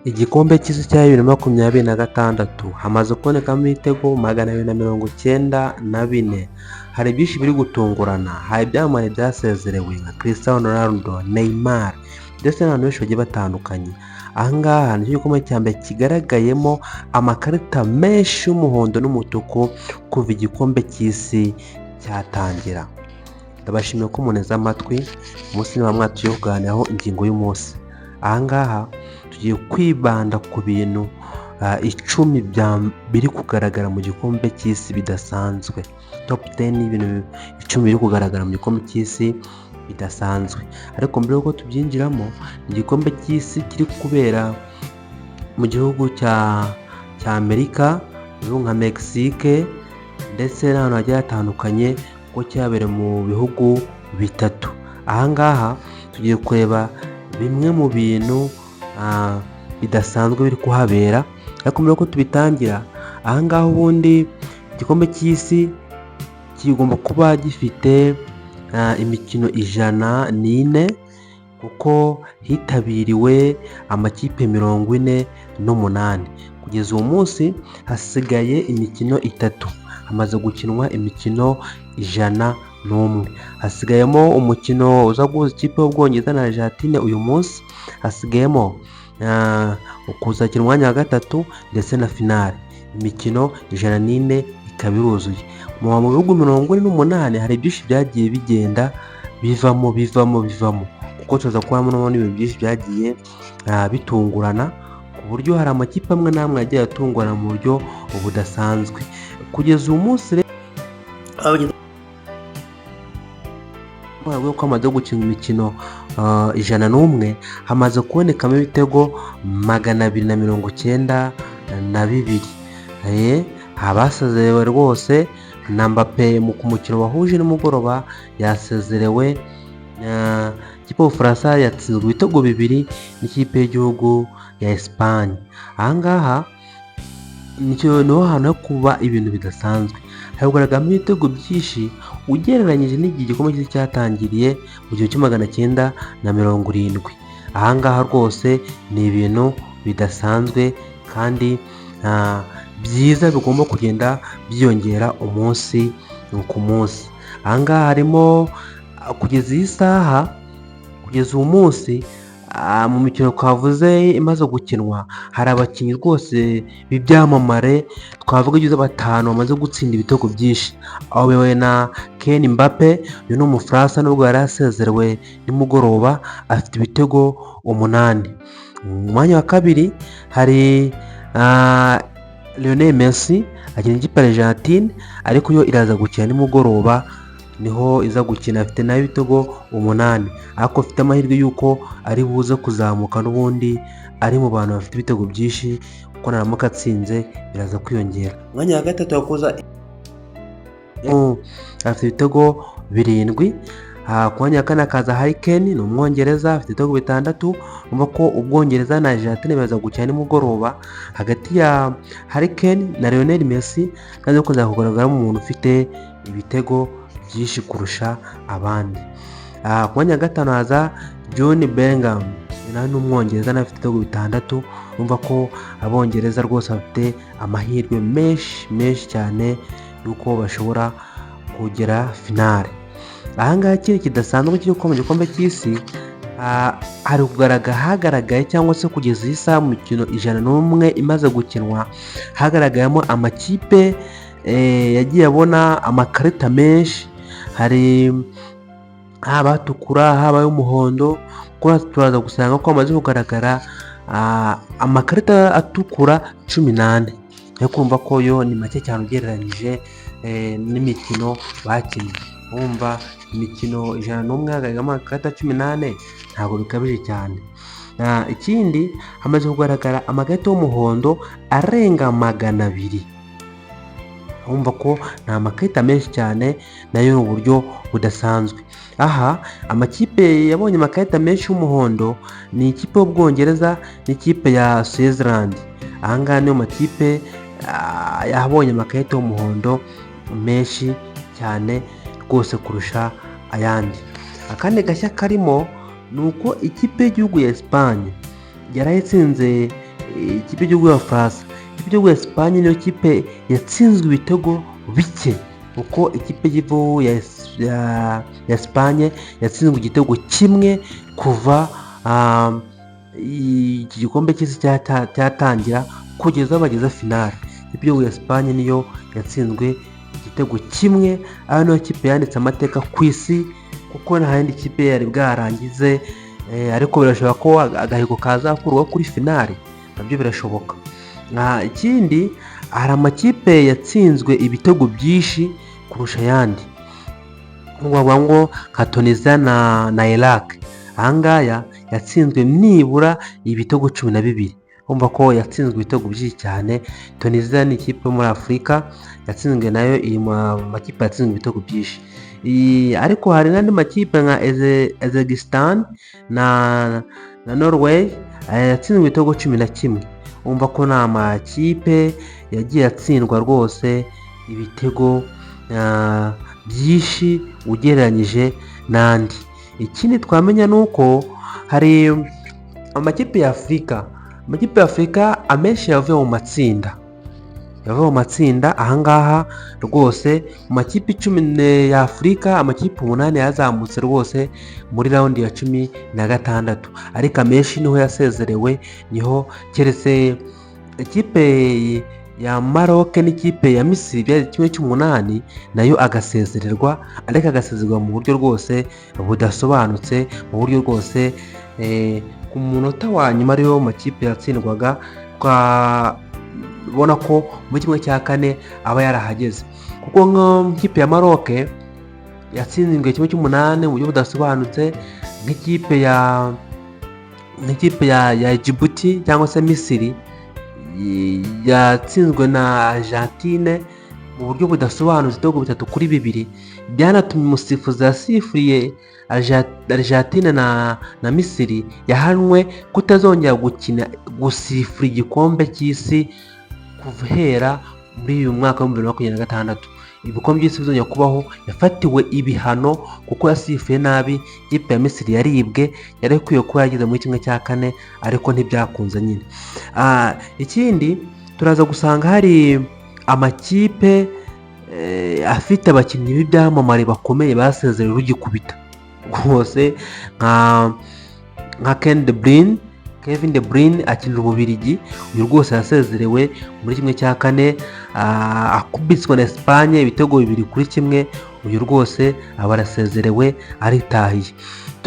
Igikombe cy'isi cya 2026 hamaze kubonekamo ibitego 294. Hari byinshi biri gutungurana, hari ibyamamare byasezerewe nka Cristiano Ronaldo, Neymar ndetse n'abantu benshi bagiye batandukanye. Ahangaha nicyo gikombe cya mbere kigaragayemo amakarita menshi y'umuhondo n'umutuku kuva igikombe cy'isi cyatangira. Ndabashimiye ko muneza amatwi. Umunsi niba mwatuye kuganiraho ingingo y'umunsi. Ahangaha tugiye kwibanda ku bintu 10 biri kugaragara mu gikombe cy'isi bidasanzwe. Top 10 ibintu 10 biri kugaragara mu gikombe cy'isi bidasanzwe. Ariko mbere yuko tubyinjiramo, igikombe cy'isi kiri kubera mu gihugu cya Amerika, nka Mexique ndetse n'ahantu hagiye hatandukanye, kuko cyabereye mu bihugu bitatu. Ahangaha tugiye kureba bimwe mu bintu bidasanzwe biri kuhabera. Ariko mbere yuko tubitangira, ahangaha ubundi igikombe cy'isi kigomba kuba gifite imikino 104 kuko hitabiriwe amakipe 48. Kugeza uwo munsi hasigaye imikino 3. Hamaze gukinwa imikino 101. Hasigayemo umukino uza guhuza ikipe y'Ubwongereza na Argentine uyu munsi. Hasigayemo kuzakina umwanya wa gatatu ndetse na finale. Imikino 104 ikaba iruzuye. Mu bihugu 48 hari byinshi byagiye bigenda bivamo kuko tuza kubamo n'ibintu byinshi byagiye bitungurana, ku buryo hari amakipe amwe n'amwe yagiye atungurana mu buryo budasanzwe. Kugeza uyu munsi rero ko amaze gukina imikino 101 hamaze kubonekamo ibitego 292. Abasezerewe rwose na Mbappe ku mukino wahuje nimugoroba yasezerewe. Ikipe y'Ubufaransa yatsinzwe ibitego 2 n'ikipe y'igihugu ya Espagne. Ahangaha niho hantu ho kuba ibintu bidasanzwe. Hagaragaramo ibitego byinshi ugereranyije n'igihe igikombe cy'isi cyatangiriye mu gihe cy'1970. Ahangaha rwose ni ibintu bidasanzwe kandi byiza bigomba kugenda byiyongera umunsi ku munsi. Ahangaha harimo kugeza iyi saha, kugeza uyu munsi mu mikino twavuze imaze gukinwa, hari abakinnyi rwose b'ibyamamare twavuga igize 5 bamaze gutsinda ibitego byinshi. Aho bewe na Ken Mbappe, uyu ni Umufaransa, nubwo yari asezerewe nimugoroba afite ibitego 8. Mu mwanya wa kabiri hari Lionel Messi akina ikipe ya Argentine, ariko yo iraza gukina nimugoroba, niho iza gukina, afite nayo ibitego 8. Ariko afite amahirwe yuko ari buze kuzamuka n'ubundi ari mu bantu bafite ibitego byinshi, kuko naramuka atsinze biraza kwiyongera. Mwanya wa gatatu yakoza afite ibitego 7. Ku mwanya wa kane akaza Harry Kane, ni Umwongereza, afite ibitego 6. Urumva ko Ubwongereza na Argentine baza gukina nimugoroba. Hagati ya Harry Kane na Lionel Messi nazo kuza kugaragaramo umuntu ufite ibitego byinshi kurusha abandi. Ku mwanya wa gatanu haza Jude Bellingham, nawe ni Umwongereza, nawe afite ibitego 6. Urumva ko Abongereza rwose bafite amahirwe menshi cyane yuko bashobora kugera finale. Ahangaha ikindi kidasanzwe kiri mu gikombe cy'isi, hagaragaye cyangwa se kugeza iyi saha mu mikino 101 imaze gukinwa, hagaragayemo amakipe yagiye abona amakarita menshi. Hari haba atukura, haba y'umuhondo, kuko turaza gusanga ko amaze kugaragara amakarita atukura 18. ariko urumva ko yo ni make cyane ugereranyije n'imikino bakinnye. Wumva imikino 101 hagaragamo amakarita 18 ntabwo bikabije cyane. Ikindi hamaze kugaragara amakarita y'umuhondo arenga 200. Wumva ko ni amakarita menshi cyane, nayo mu buryo budasanzwe. Aha amakipe yabonye amakarita menshi y'umuhondo ni ikipe y'Ubwongereza n'ikipe ya Switzerland. Ahangaha niyo makipe yabonye amakarita y'umuhondo menshi cyane rwose kurusha ayandi. Akandi gashya karimo ni uko ikipe y'igihugu ya Espagne yarayitsinze ikipe y'igihugu y'Abafaransa. Ikipe y'igihugu ya Espagne niyo kipe yatsinzwe ibitego bike, kuko ikipe y'igihugu ya Espagne yatsinzwe igitego kimwe kuva iki gikombe cy'isi cyatangira kugeza bageze finale. Ikipe y'igihugu ya Espagne niyo yatsinzwe igitego kimwe, aho niyo kipe yanditse amateka ku isi, kuko nta yindi kipe yari bwarangize. Ariko birashoboka ko agahigo kazakurwa kuri finale, nabyo birashoboka. Ikindi, hari amakipe yatsinzwe ibitego byinshi kurusha ayandi, bavuga ngo nka Tunisia na Iraq. Ahangaya yatsinzwe nibura ibitego 12. Urumva ko yatsinzwe ibitego byinshi cyane. Tunisia ni ikipe muri Afurika, yatsinzwe nayo iri mu makipe yatsinzwe ibitego byinshi. Ariko hari n'andi makipe nka Uzbekistan na Norway yatsinzwe ibitego 11. Urumva ko ni amakipe yagiye atsindwa rwose ibitego byinshi ugereranyije n'andi. Ikindi twamenya ni uko hari amakipe ya Afurika. Amakipe ya Afurika amenshi yavuye mu matsinda. Ahangaha rwose mu makipe 10 ya Afurika, amakipe 8 yazamutse rwose muri raundi ya 16, ariko amenshi niho yasezerewe, niho keretse ikipe ya Maroc n'ikipe ya Misiri byari 1/8 nayo agasezererwa, ariko agasezererwa mu buryo rwose budasobanutse, mu buryo rwose ku munota wa nyuma ariyo makipe yatsindwaga, ubona ko mu kimwe cya kane aba yarahageze. Kuko nk'ikipe ya Maroc yatsinzwe 1/8 mu buryo budasobanutse, nk'ikipe ya Djibouti cyangwa se Misiri yatsinzwe na Argentine mu buryo budasobanutse, ibitego 3-2. byanatumye umusifuzi yasifuriye Argentine na Misiri yahanwe kutazongera gusifura igikombe cy'isi guhera muri uyu mwaka wa 2026. Ibikombe by'isi bizongera kubaho, yafatiwe ibihano kuko yasifuye nabi. Ikipe ya Misiri yaribwe, yari ikwiye kuba yageze muri kimwe cya kane, ariko ntibyakunze nyine. Ikindi, turaza gusanga hari amakipe afite abakinnyi b'ibyamamare bakomeye basezerewe rugikubita rwose, nka Kevin De Bruyne akinira Ububiligi. Uyu rwose yasezerewe muri kimwe cya kane, akubitswe na Espagne ibitego 2-1. Uyu rwose aba arasezerewe, aritahiye.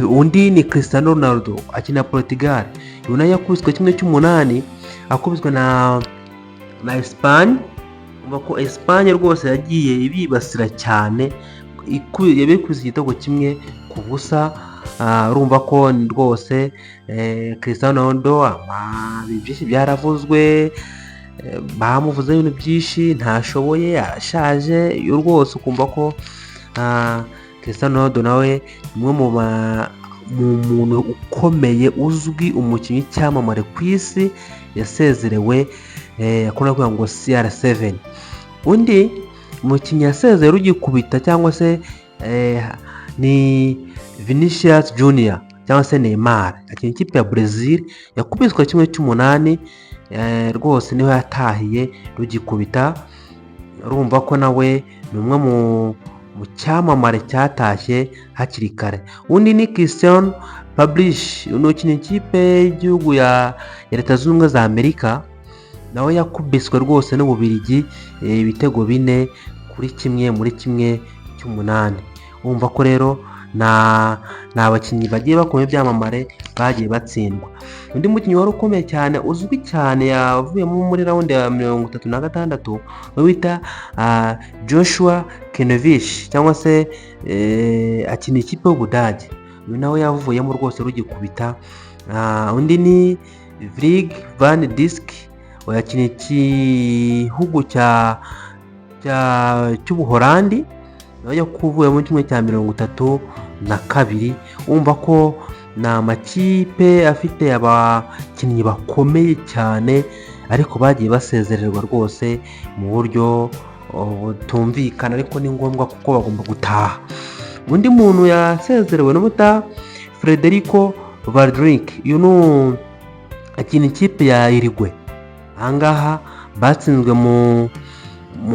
Undi ni Cristiano Ronaldo akina Portugal. Uyu nayo yakubiswe 1/8, akubiswe na Espagne. Umva ko Espagne rwose yagiye ibibasira cyane, yabikuze igitego 1-0. Urumva ko rwose Cristiano Ronaldo byinshi byaravuzwe, bamuvuze ibintu byinshi, ntashoboye, arashaje. Iyo rwose ukumva ko Cristiano Ronaldo nawe umwe mu muntu ukomeye uzwi, umukinnyi cyamamare ku isi, yasezerewe, akunda kuvuga ngo CR7. Undi umukinnyi yasezerewe rugikubita cyangwa se ni Vinicius Junior cyangwa se Neymar, akina ikipe ya Brazil, yakubiswe 1/8. Rwose niho yatahiye rugikubita. Urumva ko nawe ni umwe mu cyamamare cyatashye hakiri kare. Undi ni Christian Pulisic, ukina ikipe y'igihugu ya Leta Zunze Ubumwe za Amerika, nawe yakubiswe rwose n'Ububiligi ibitego 4-1 muri 1/8. Urumva ko rero ni abakinnyi bagiye bakomeye ibyamamare bagiye batsindwa. Undi mukinnyi wari ukomeye cyane, uzwi cyane, yavuyemo muri raundi ya 36, wita Joshua Kimmich cyangwa se akina ikipe y'Ubudage. Uyu nawe yavuyemo rwose rugikubita. Undi ni Virgil van Dijk, yakina igihugu cy'Ubuholandi, nawe yakuvuye mu kimwe cya 32. Wumva ko ni amakipe afite abakinnyi bakomeye cyane, ariko bagiye basezererwa rwose mu buryo butumvikana, ariko ni ngombwa kuko bagomba gutaha. Undi muntu yasezerewe n'umuta Federico Valverde. Uyu akina ikipe ya Uruguay. Ahangaha batsinzwe mu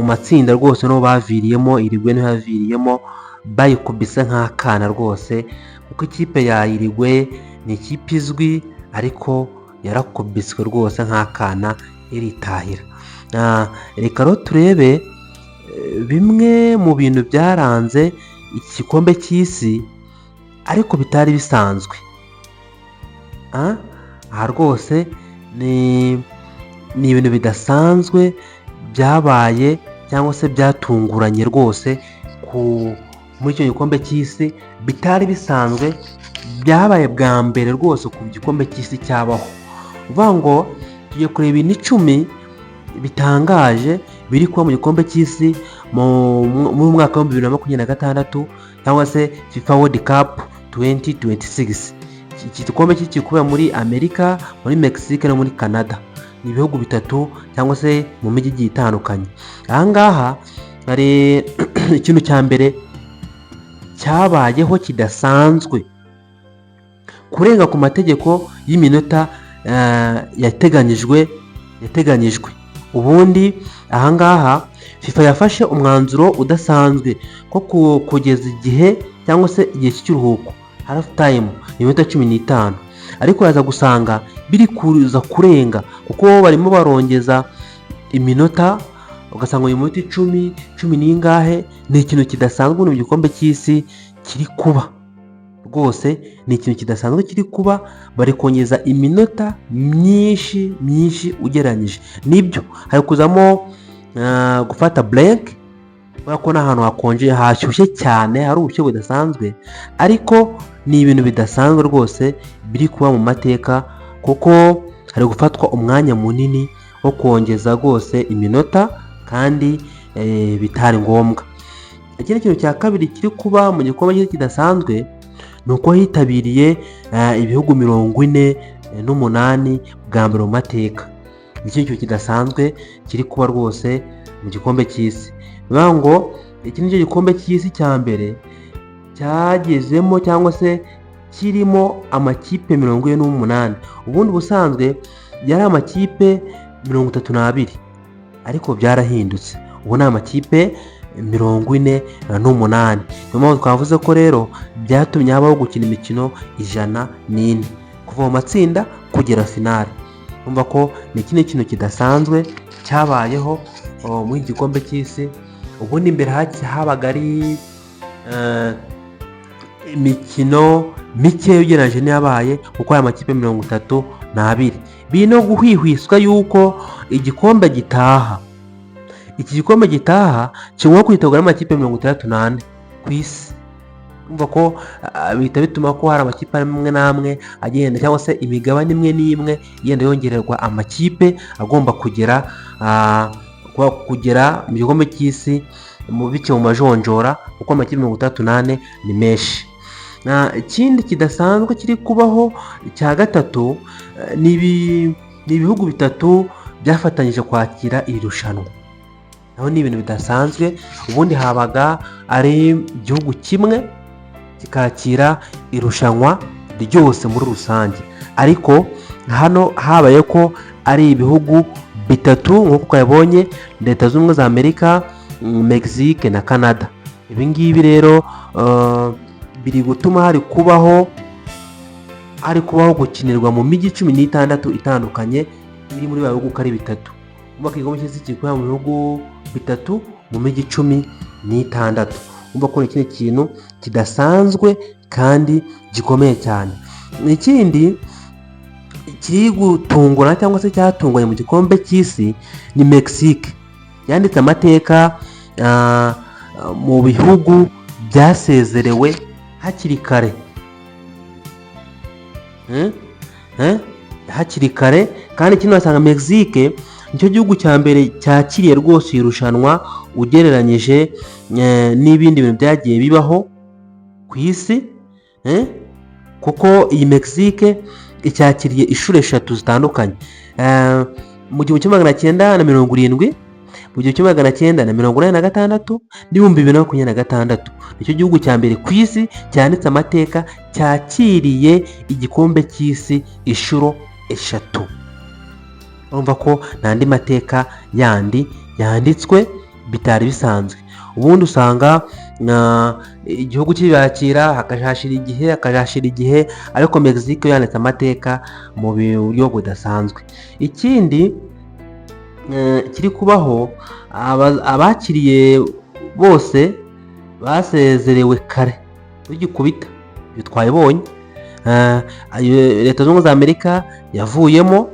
matsinda rwose no baviriyemo, Uruguay niho yaviriyemo bayikubise nk'akana rwose, kuko ikipe ya Uruguay ni ikipe izwi ariko yarakubiswe rwose nk'akana iritahira. Reka rero turebe bimwe mu bintu byaranze igikombe cy'isi ariko bitari bisanzwe. Aha rwose ni ibintu bidasanzwe byabaye cyangwa se byatunguranye rwose muri icyo gikombe cy'isi, bitari bisanzwe, byabaye bwa mbere rwose ku gikombe cy'isi cyabaho. Uvuga ngo tugiye kureba ibintu 10 bitangaje biri kuba mu gikombe cy'isi mu mwaka wa 2026 cyangwa se FIFA World Cup 2026. Iki gikombe kiri kubera muri Amerika, muri Mexique no muri Canada. Ni ibihugu bitatu cyangwa se mu mijyi igiye itandukanye. Ahangaha hari ikintu cya mbere cyabayeho kidasanzwe, kurenga ku mategeko y'iminota yateganyijwe. Ubundi ahangaha FIFA yafashe umwanzuro udasanzwe ko kugeza igihe cyangwa se igihe cy'ikiruhuko half time iminota 15, ariko yaza gusanga biri kuza kurenga kuko barimo barongeza iminota, ugasanga uyu minota 10 n'ingahe. Ni ikintu kidasanzwe mu gikombe cy'isi kiri kuba rwose, ni ikintu kidasanzwe kiri kuba, bari kongeza iminota myinshi ugereranyije. Nibyo hari kuzamo gufata break, ko n'ahantu hakonje hashyushye cyane, hari ubushyuhe budasanzwe, ariko ni ibintu bidasanzwe rwose biri kuba mu mateka, kuko hari gufatwa umwanya munini wo kongeza rwose iminota kandi bitari ngombwa. Ikindi kintu cya kabiri kiri kuba mu gikombe kidasanzwe ni uko hitabiriye ibihugu 48 bwa mbere mu mateka. Iki kintu kidasanzwe kiri kuba rwose mu gikombe cy'isi. Bivuga ngo iki ni cyo gikombe cy'isi cya mbere cyagezemo cyangwa se kirimo amakipe 48. Ubundi busanzwe yari amakipe 32, ariko byarahindutse, ubu ni amakipe 48. Niyo mpamvu twavuze ko rero byatumye habaho gukina imikino 104 kuva mu matsinda kugera finale. Urumva ko ni ikindi kintu kidasanzwe cyabayeho muri gikombe cy'isi. Ubundi mbere habaga ari imikino mike ugereranyije n'iyabaye, kuko aya makipe 32 biri no guhwihwiswa yuko igikombe gitaha, iki gikombe gitaha kigomba kwitabwa n'amakipe 64 ku isi. Urumva ko bihita bituma ko hari amakipe amwe n'amwe agenda, cyangwa se imigabane imwe n'imwe igenda yongererwa amakipe agomba kugera mu gikombe cy'isi bityo mu majonjora, kuko amakipe 68 ni menshi. Ikindi kidasanzwe kiri kubaho cya gatatu ni ibihugu bitatu byafatanyije kwakira iri rushanwa. Naho ni ibintu bidasanzwe. Ubundi habaga ari igihugu kimwe kikakira irushanwa ryose muri rusange, ariko hano habaye ko ari ibihugu bitatu nk'uko twabonye: Leta Zunze Ubumwe za Amerika, Mexique na Canada. Ibi ngibi rero biri gutuma hari kubaho gukinirwa mu mijyi 16 itandukanye iri muri bihugu ko ari bitatu. Umva ko igikombe cy'isi kiri kuba mu bihugu bitatu mu mijyi 16. Umva ko ni ikindi kintu kidasanzwe kandi gikomeye cyane. Ikindi kiri gutungura cyangwa se cyatunganye mu gikombe cy'isi ni Mexique. Yanditse amateka mu bihugu byasezerewe hakiri kare, kandi kino wasanga Mexique nicyo gihugu cya mbere cyakiriye rwose irushanwa ugereranyije n'ibindi bintu byagiye bibaho ku isi, kuko iyi Mexique icyakiriye inshuro 3 zitandukanye, mu 1970, mu 1986 n'ibihumbi 2026. Nicyo gihugu cya mbere ku isi cyanditse amateka cyakiriye igikombe cy'isi inshuro eshatu. urumva ko n'andi mateka yandi yanditswe bitari bisanzwe. Ubundi usanga igihugu kibakira hakajashira igihe ariko Mexique yanditse amateka mu buryo budasanzwe. Ikindi kiri kubaho, abakiriye bose basezerewe kare rugikubita. Ibyo twabibonye, Leta Zunze Ubumwe za Amerika yavuyemo,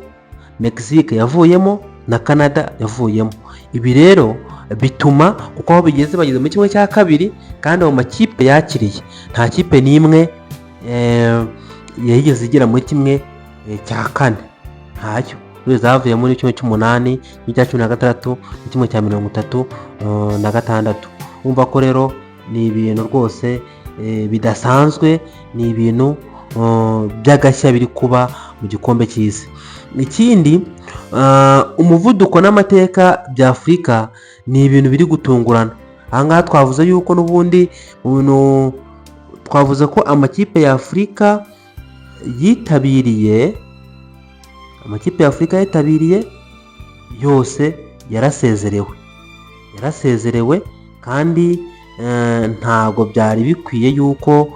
Mexique yavuyemo na Canada yavuyemo. Ibi rero bituma kuko aho bageze muri kimwe cya kabiri, kandi mu makipe yakiriye nta kipe n'imwe yigeze igera muri kimwe cya kane, ntacyo. Zavuye muri kimwe cy'umunani, n'icya 16 n'ikimwe cya 36. Umva ko rero ni ibintu rwose bidasanzwe, ni ibintu by'agashya biri kuba mu gikombe cy'isi. Ikindi, umuvuduko n'amateka bya Afurika ni ibintu biri gutungurana. Ahangaha twavuze yuko n'ubundi twavuze ko amakipe ya Afurika yitabiriye yose yarasezerewe kandi ntabwo byari bikwiye yuko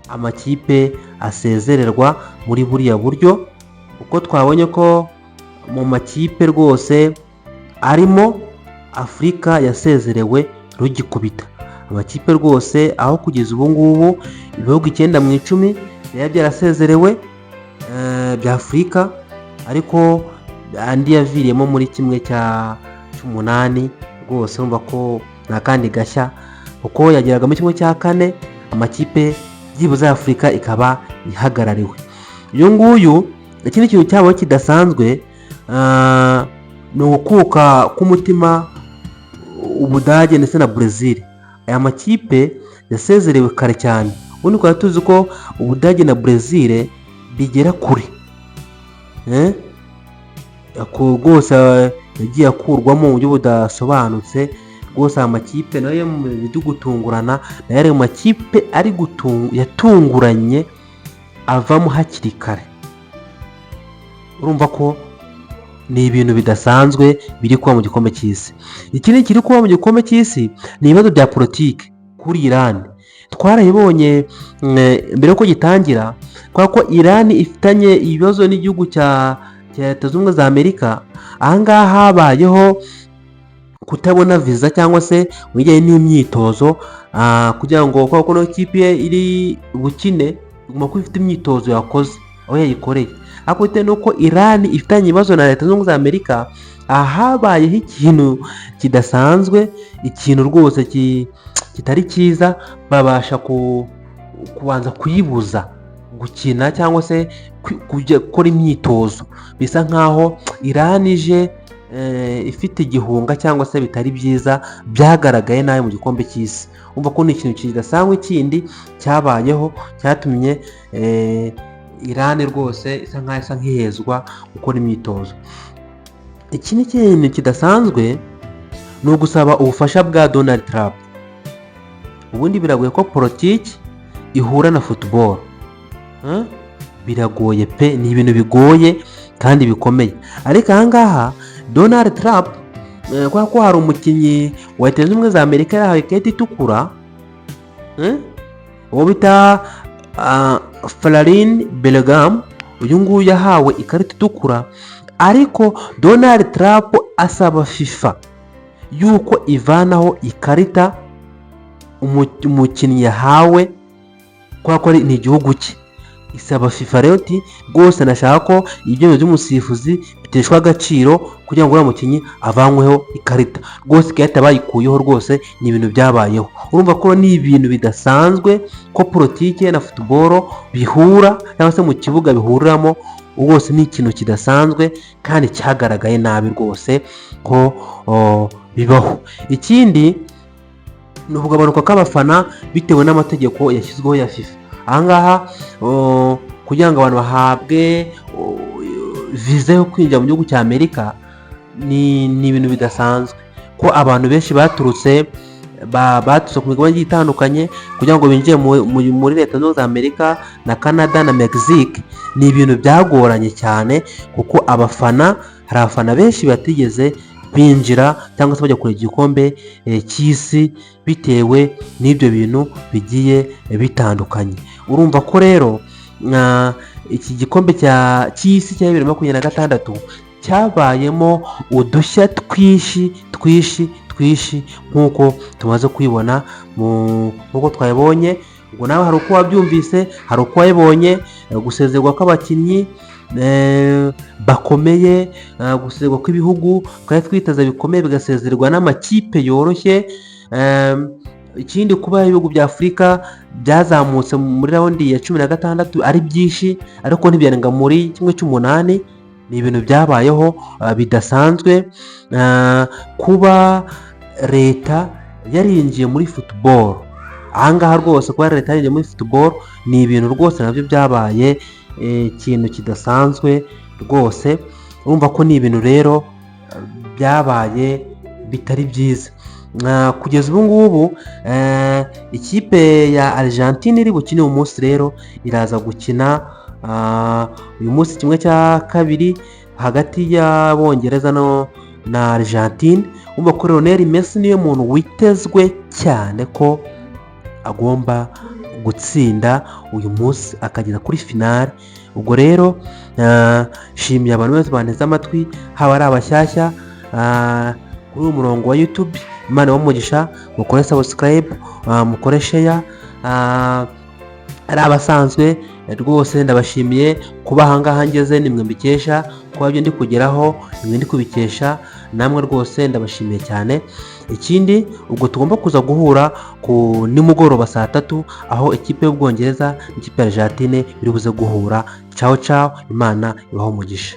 amakipe asezererwa muri buriya buryo, kuko twabonye ko mu makipe rwose arimo Afurika yasezerewe rugikubita. Amakipe rwose aho kugeza ubu ngubu ibihugu 9 mu 10 byari byarasezerewe bya Afurika, ariko andi yaviriyemo muri kimwe cya 8. Rwose urumva ko nta kandi gashya, kuko yageraga muri kimwe cya 4 amakipe byibuze Afurika ikaba ihagarariwe. Uyu nguyu ikindi kintu cyabo kidasanzwe ni ukuka k'umutima Ubudage ndetse na Brazil. Aya makipe yasezerewe kare cyane. Ubundi twari tuzi ko Ubudage na Brazil bigera kure, rwose yagiye akurwamo mu buryo budasobanutse. Rwose amakipe nayo bidugutungurana, nayo ari mu makipe yatunguranye avamo hakiri kare. Urumva ko ni ibintu bidasanzwe biri kuba mu gikombe cy'isi. Ikindi kiri kuba mu gikombe cy'isi ni ibibazo bya politiki kuri Iran. Twarayibonye mbere yuko gitangira, kwa ko Iran ifitanye ibibazo n'igihugu cya Leta Zunze Ubumwe za Amerika. Ahangaha habayeho kutabona visa cyangwa se mu bijyanye n'imyitozo, kugira ngo kwa ko no kipe iri bukine igomba kuba ifite imyitozo yakoze aho yayikoreye. Ariko bitewe nuko Iran ifitanye ibibazo na Leta Zunze Ubumwe za Amerika, habayeho ikintu kidasanzwe, ikintu rwose kitari cyiza. Babasha kubanza kuyibuza gukina cyangwa se kujya gukora imyitozo. Bisa nkaho Iran ije ifite igihunga cyangwa se bitari byiza, byagaragaye nayo mu gikombe cy'isi. Umva ko ni ikintu kidasanzwe kindi cyabayeho, cyatumye Iran rwose isa nk'ihezwa gukora imyitozo. Ikindi kintu kidasanzwe ni ugusaba ubufasha bwa Donald Trump. Ubundi biragoye ko politiki ihura na football, biragoye pe, ni ibintu bigoye kandi bikomeye. Ariko ahangaha Donald Trump, kwa ko hari umukinnyi wa Leta Zunze Ubumwe za Amerika yahawe ikarita itukura, uwo bita Falarin Balogun. Uyu nguyu yahawe ikarita itukura, ariko Donald Trump asaba FIFA yuko ivanaho ikarita umukinnyi yahawe, kwa ko ni igihugu cye. Isaba FIFA rero ati rwose nashaka ko ibyemezo by'umusifuzi biteshwa agaciro kugira ngo uriya mukinnyi avanyweho ikarita. Rwose ikarita bayikuyeho, rwose ni ibintu byabayeho. Urumva ko ni ibintu bidasanzwe ko politiki na football bihura cyangwa se mu kibuga bihuriramo. Rwose ni ikintu kidasanzwe kandi cyagaragaye nabi rwose ko bibaho. Ikindi ni ukugabanuka k'abafana bitewe n'amategeko yashyizweho ya FIFA. Ahangaha kugira ngo abantu bahabwe viza yo kwinjira mu gihugu cya Amerika ni ibintu bidasanzwe, ko abantu benshi baturutse baturutse ku migabane igiye itandukanye kugira ngo binjire muri Leta Zunze Ubumwe za Amerika na Canada na Mexique. Ni ibintu byagoranye cyane kuko hari abafana benshi batigeze binjira cyangwa se bajya kureba igikombe cy'isi bitewe n'ibyo bintu bigiye bitandukanye. Urumva ko rero iki gikombe cy'isi cya 2026 cyabayemo udushya twinshi nk'uko tumaze kwibona nk'uko twabibonye. Ubwo nawe hari uko wabyumvise, hari uko wabibonye, gusezerwa kw'abakinnyi bakomeye, gusezerwa kw'ibihugu twari twiteze bikomeye bigasezerwa n'amakipe yoroshye. Ikindi kuba ibihugu bya Afurika byazamutse muri raundi ya 16 ari byinshi ariko ntibyarenga muri 1/8. Ni ibintu byabayeho bidasanzwe. Kuba leta yarinjiye muri football, ahangaha rwose kuba leta yarinjiye muri football ni ibintu rwose nabyo byabaye ikintu kidasanzwe rwose. Urumva ko ni ibintu rero byabaye bitari byiza. Kugeza ubu ngubu ikipe ya Argentine iri bukine uyu munsi rero iraza gukina uyu munsi 1/2 hagati y'Abongereza na Argentine. Urumva ko Lionel Messi niyo muntu witezwe cyane ko agomba gutsinda uyu munsi akagera kuri finale. Ubwo rero shimiye abantu bose banteze amatwi, haba ari abashyashya kuri uyu murongo wa YouTube. Imana y'umugisha, mukore subscribe, mukore share. Ari abasanzwe rwose ndabashimiye kuba ahangaha ngeze, nimwe mbikesha kuba byo ndi kugeraho, nimwe ndi kubikesha namwe rwose ndabashimiye cyane. Ikindi ubwo tugomba kuza guhura ku nimugoroba saa 3 aho ikipe y'Ubwongereza n'ikipe ya Argentine biri buze guhura. Ciao, Imana ibaho umugisha.